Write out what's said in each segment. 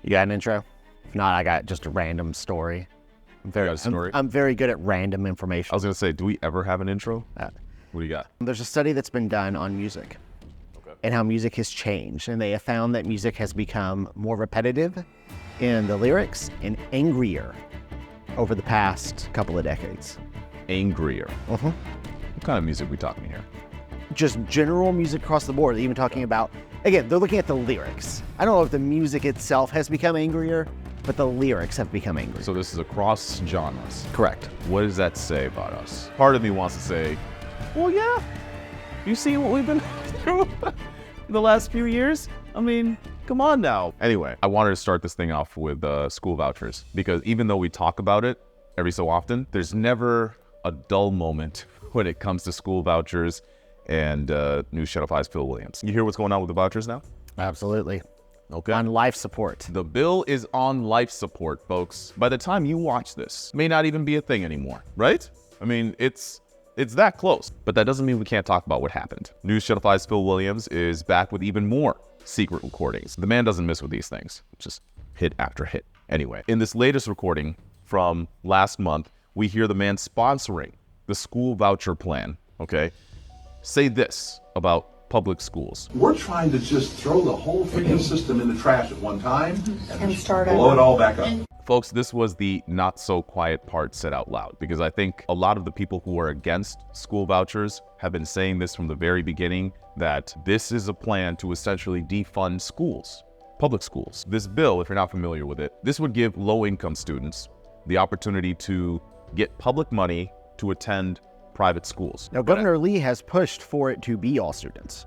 You got an intro? If not, I got just a random story. I'm very good at random information. I was going to say, do we ever have an intro? What do you got? There's a study that's been done on music and how music has changed. And they have found that music has become more repetitive in the lyrics and angrier over the past couple of decades. Angrier? Uh-huh. What kind of music are we talking here? Just general music across the board. They're even talking about, again, they're looking at the lyrics. I don't know if the music itself has become angrier, but the lyrics have become angry. So this is across genres. Correct. What does that say about us? Part of me wants to say, well, yeah. You see what we've been through the last few years? I mean, come on now. Anyway, I wanted to start this thing off with school vouchers, because even though we talk about it every so often, there's never a dull moment when it comes to school vouchers and News Channel 5's Phil Williams. You hear what's going on with the vouchers now? Absolutely. Okay. On life support. The bill is on life support, folks. By the time you watch this, it may not even be a thing anymore, right? I mean, it's that close. But that doesn't mean we can't talk about what happened. News Channel 5's Phil Williams is back with even more secret recordings. The man doesn't miss with these things. Just hit after hit. Anyway, in this latest recording from last month, we hear the man sponsoring the school voucher plan, okay, say this about public schools. We're trying to just throw the whole freaking system in the trash at one time and start blow over. it all back up. Folks, this was the not so quiet part said out loud, because I think a lot of the people who are against school vouchers have been saying this from the very beginning, that this is a plan to essentially defund schools, public schools. This bill, if you're not familiar with it, this would give low-income students the opportunity to get public money to attend private schools. Now, Governor Lee has pushed for it to be all students.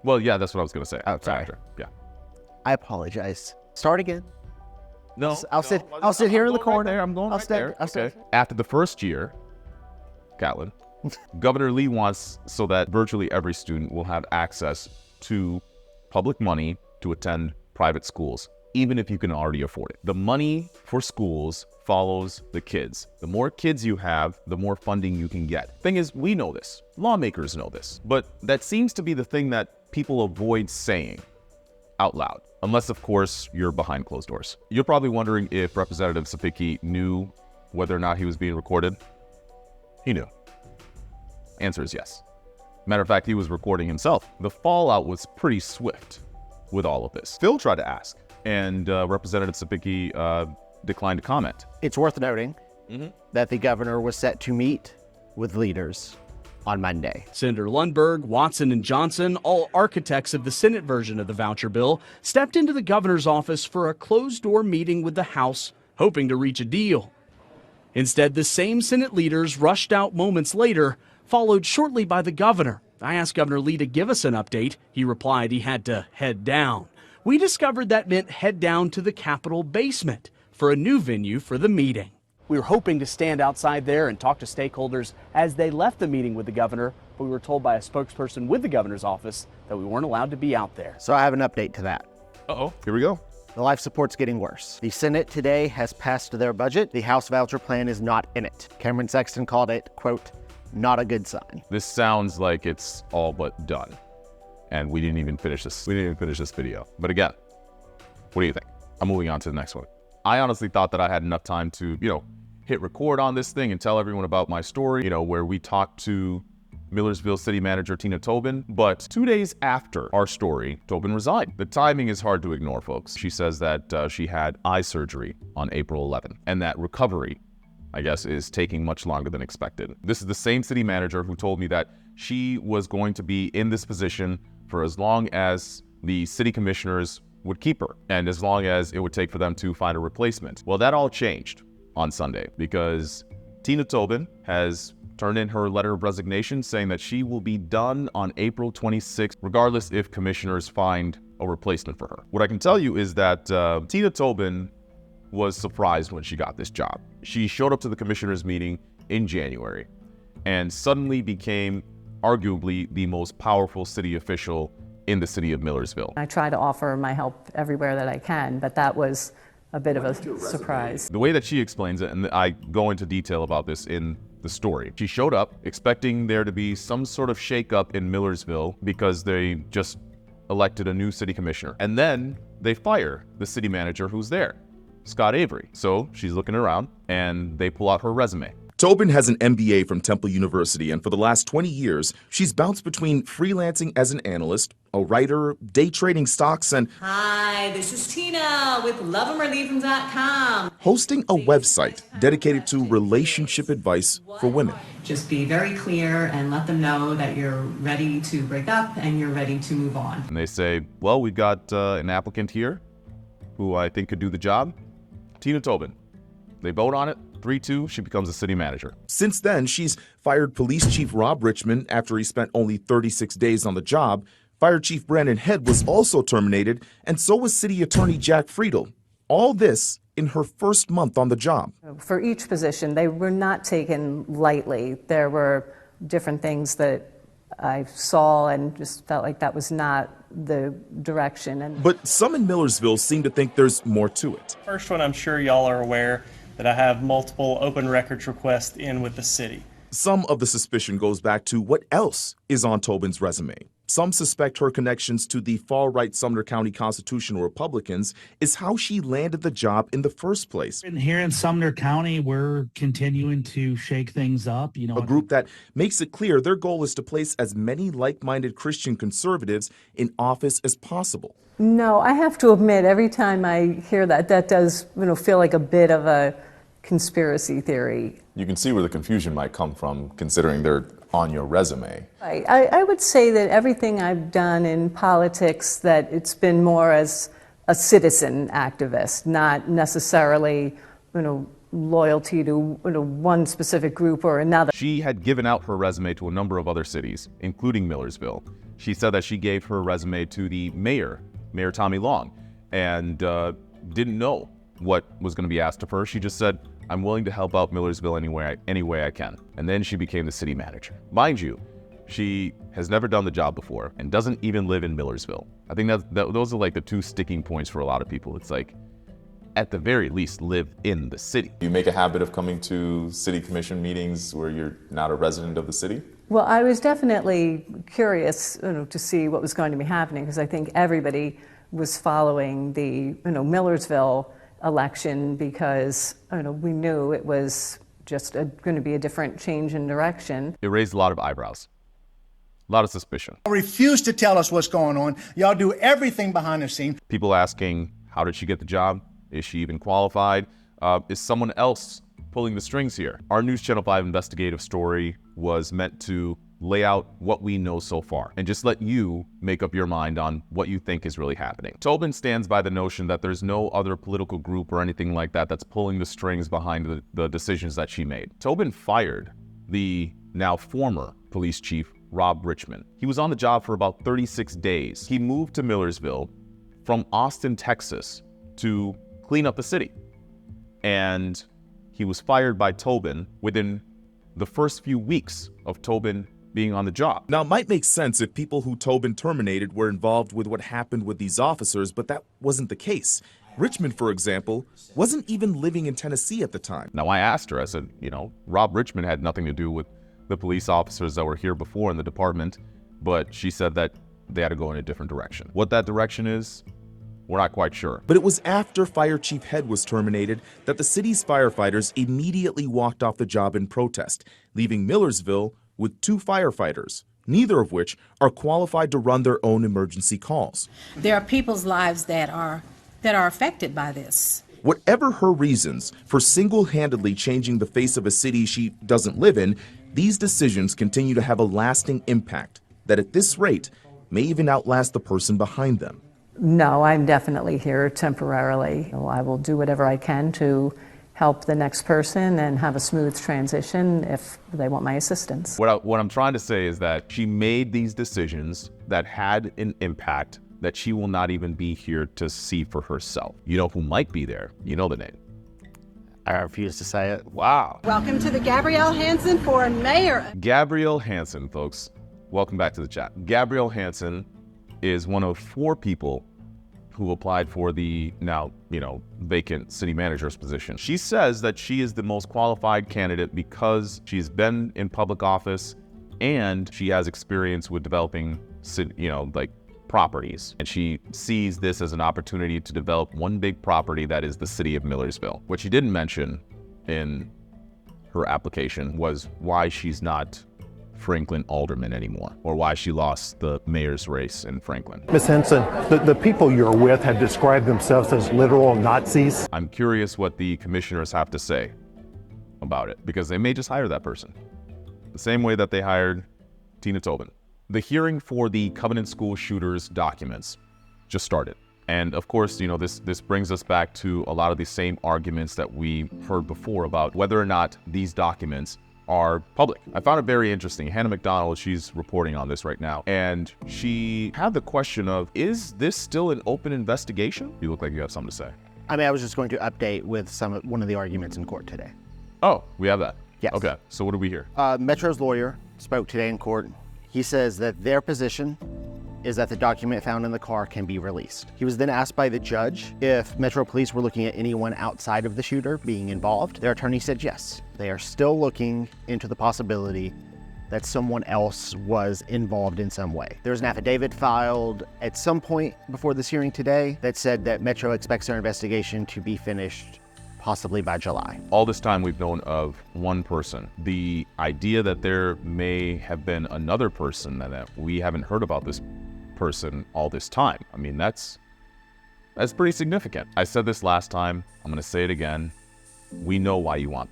Well, yeah, that's what I was going to say. Oh, sorry. Yeah. I apologize. Start again. No, I'll sit here in the corner. I'm going right there. I'll stay. After the first year, Catlin, Governor Lee wants so that virtually every student will have access to public money to attend private schools, even if you can already afford it. The money for schools follows the kids. The more kids you have, the more funding you can get. Thing is, we know this. Lawmakers know this. But that seems to be the thing that people avoid saying out loud. Unless, of course, you're behind closed doors. You're probably wondering if Representative Sapicki knew whether or not he was being recorded. He knew. Answer is yes. Matter of fact, he was recording himself. The fallout was pretty swift with all of this. Phil tried to ask, and Representative Sapicki declined to comment. It's worth noting that the governor was set to meet with leaders on Monday. Senator Lundberg, Watson, and Johnson, all architects of the Senate version of the voucher bill, stepped into the governor's office for a closed-door meeting with the House, hoping to reach a deal. Instead, the same Senate leaders rushed out moments later, followed shortly by the governor. I asked Governor Lee to give us an update. He replied he had to head down. We discovered that meant head down to the Capitol basement for a new venue for the meeting. We were hoping to stand outside there and talk to stakeholders as they left the meeting with the governor, but we were told by a spokesperson with the governor's office that we weren't allowed to be out there. So I have an update to that. Uh-oh, here we go. The life support's getting worse. The Senate today has passed their budget. The House voucher plan is not in it. Cameron Sexton called it, quote, not a good sign. This sounds like it's all but done. And we didn't even finish this. We didn't even finish this video. But again, what do you think? I'm moving on to the next one. I honestly thought that I had enough time to, hit record on this thing and tell everyone about my story, where we talked to Millersville City Manager Tina Tobin. But 2 days after our story, Tobin resigned. The timing is hard to ignore, folks. She says that she had eye surgery on April 11th, and that recovery, I guess, is taking much longer than expected. This is the same city manager who told me that she was going to be in this position for as long as the city commissioners would keep her, and as long as it would take for them to find a replacement. Well, that all changed on Sunday, because Tina Tobin has turned in her letter of resignation saying that she will be done on April 26th, regardless if commissioners find a replacement for her. What I can tell you is that Tina Tobin was surprised when she got this job. She showed up to the commissioners meeting in January and suddenly became arguably the most powerful city official in the city of Millersville. I try to offer my help everywhere that I can, but that was a bit of a surprise. The way that she explains it, and I go into detail about this in the story, she showed up expecting there to be some sort of shakeup in Millersville because they just elected a new city commissioner. And then they fire the city manager who's there, Scott Avery. So she's looking around and they pull out her resume. Tobin has an MBA from Temple University, and for the last 20 years, she's bounced between freelancing as an analyst, a writer, day trading stocks, and Hi, this is Tina with love'em-or-leave''em.com. hosting a website dedicated to relationship advice for women. Just be very clear and let them know that you're ready to break up and you're ready to move on. And they say, well, we've got an applicant here who I think could do the job, Tina Tobin. They vote on it. 3-2, she becomes a city manager. Since then, she's fired Police Chief Rob Richmond after he spent only 36 days on the job. Fire Chief Brandon Head was also terminated, and so was City Attorney Jack Friedel. All this in her first month on the job. For each position, they were not taken lightly. There were different things that I saw and just felt like that was not the direction. But some in Millersville seem to think there's more to it. First one, I'm sure y'all are aware that I have multiple open records requests in with the city. Some of the suspicion goes back to what else is on Tobin's resume. Some suspect her connections to the far-right Sumner County Constitutional Republicans is how she landed the job in the first place. And here in Sumner County, we're continuing to shake things up. A group that makes it clear their goal is to place as many like-minded Christian conservatives in office as possible. No, I have to admit, every time I hear that, that does feel like a bit of a conspiracy theory. You can see where the confusion might come from, considering they're on your resume. I would say that everything I've done in politics, that it's been more as a citizen activist, not necessarily, loyalty to one specific group or another. She had given out her resume to a number of other cities, including Millersville. She said that she gave her resume to the Mayor Tommy Long, and didn't know what was going to be asked of her. She just said, I'm willing to help out Millersville any way I can. And then she became the city manager. Mind you, she has never done the job before and doesn't even live in Millersville. I think those are like the two sticking points for a lot of people. It's like, at the very least, live in the city. You make a habit of coming to city commission meetings where you're not a resident of the city? Well, I was definitely curious to see what was going to be happening, because I think everybody was following the Millersville election, because we knew it was just going to be a different change in direction. It raised a lot of eyebrows, a lot of suspicion. Refuse to tell us what's going on. Y'all do everything behind the scenes. People asking, how did she get the job? Is she even qualified? Is someone else pulling the strings here? Our News Channel 5 investigative story was meant to lay out what we know so far and just let you make up your mind on what you think is really happening. Tobin stands by the notion that there's no other political group or anything like that that's pulling the strings behind the decisions that she made. Tobin fired the now former police chief, Rob Richmond. He was on the job for about 36 days. He moved to Millersville from Austin, Texas to clean up the city. And he was fired by Tobin within the first few weeks of Tobin being on the job. Now, it might make sense if people who Tobin terminated were involved with what happened with these officers, but that wasn't the case. Richmond, for example, wasn't even living in Tennessee at the time. Now, I asked her, I said, Rob Richmond had nothing to do with the police officers that were here before in the department, but she said that they had to go in a different direction. What that direction is, we're not quite sure. But it was after Fire Chief Head was terminated that the city's firefighters immediately walked off the job in protest, leaving Millersville with 2 firefighters, neither of which are qualified to run their own emergency calls. There are people's lives that are affected by this. Whatever her reasons for single-handedly changing the face of a city she doesn't live in, these decisions continue to have a lasting impact that at this rate may even outlast the person behind them. No, I'm definitely here temporarily. I will do whatever I can to help the next person and have a smooth transition if they want my assistance. What I'm trying to say is that she made these decisions that had an impact that she will not even be here to see for herself. You know who might be there? You know the name. I refuse to say it. Wow. Welcome to the Gabrielle Hansen for mayor. Gabrielle Hansen, folks. Welcome back to the chat. Gabrielle Hansen is one of 4 people who applied for the now, vacant city manager's position. She says that she is the most qualified candidate because she's been in public office and she has experience with developing, properties, and she sees this as an opportunity to develop one big property that is the city of Millersville. What she didn't mention in her application was why she's not Franklin alderman anymore, or why she lost the mayor's race in Franklin. Ms. Henson, the people you're with have described themselves as literal Nazis. I'm curious what the commissioners have to say about it, because they may just hire that person the same way that they hired Tina Tobin. The hearing for the Covenant School shooters documents just started. And of course, this brings us back to a lot of the same arguments that we heard before about whether or not these documents are public. I found it very interesting. Hannah McDonald, she's reporting on this right now, and she had the question of, is this still an open investigation? You look like you have something to say. I was just going to update with one of the arguments in court today. Oh, we have that? Yes. Okay, so what do we hear? Metro's lawyer spoke today in court. He says that their position is that the document found in the car can be released. He was then asked by the judge if Metro Police were looking at anyone outside of the shooter being involved. Their attorney said yes. They are still looking into the possibility that someone else was involved in some way. There was an affidavit filed at some point before this hearing today that said that Metro expects their investigation to be finished possibly by July. All this time we've known of one person. The idea that there may have been another person that we haven't heard about this person all this time, that's pretty significant. I said this last time, I'm gonna say it again. We know why you want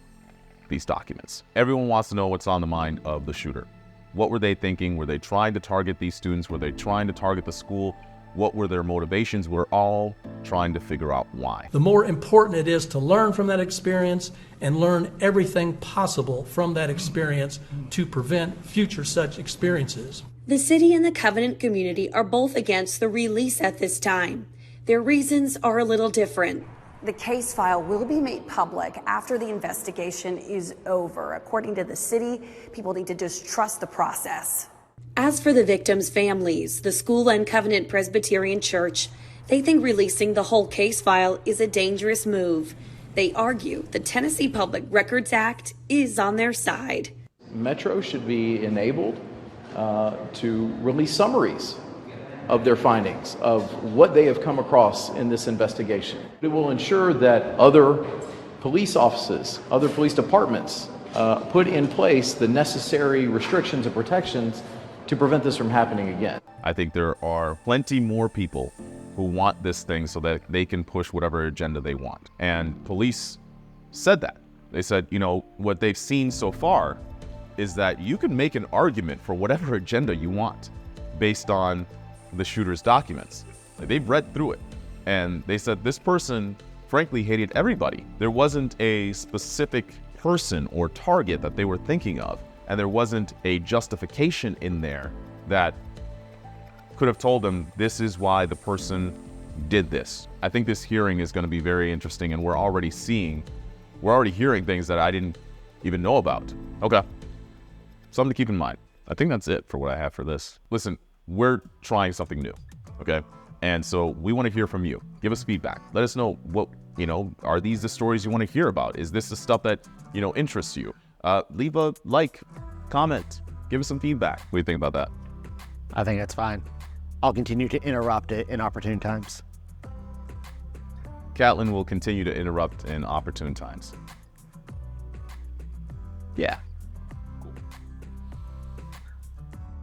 these documents. Everyone wants to know what's on the mind of the shooter. What were they thinking? Were they trying to target these students? Were they trying to target the school? What were their motivations? We're all trying to figure out why. The more important it is to learn from that experience and learn everything possible from that experience to prevent future such experiences. The city and the Covenant community are both against the release at this time. Their reasons are a little different. The case file will be made public after the investigation is over. According to the city, people need to just trust the process. As for the victims' families, the school and Covenant Presbyterian Church, they think releasing the whole case file is a dangerous move. They argue the Tennessee Public Records Act is on their side. Metro should be enabled to release summaries of their findings, of what they have come across in this investigation. It will ensure that other police offices, other police departments put in place the necessary restrictions and protections to prevent this from happening again. I think there are plenty more people who want this thing so that they can push whatever agenda they want. And police said that. They said, what they've seen so far is that you can make an argument for whatever agenda you want based on the shooter's documents. They've read through it. And they said this person, frankly, hated everybody. There wasn't a specific person or target that they were thinking of. And there wasn't a justification in there that could have told them this is why the person did this. I think this hearing is going to be very interesting, and we're already hearing things that I didn't even know about. Okay, something to keep in mind. I think that's it for what I have for this. Listen, we're trying something new, okay? And so we want to hear from you. Give us feedback. Let us know what, are these the stories you want to hear about? Is this the stuff that, interests you? Leave a like, comment, give us some feedback. What do you think about that? I think that's fine. I'll continue to interrupt it in opportune times. Catlin will continue to interrupt in opportune times. Yeah.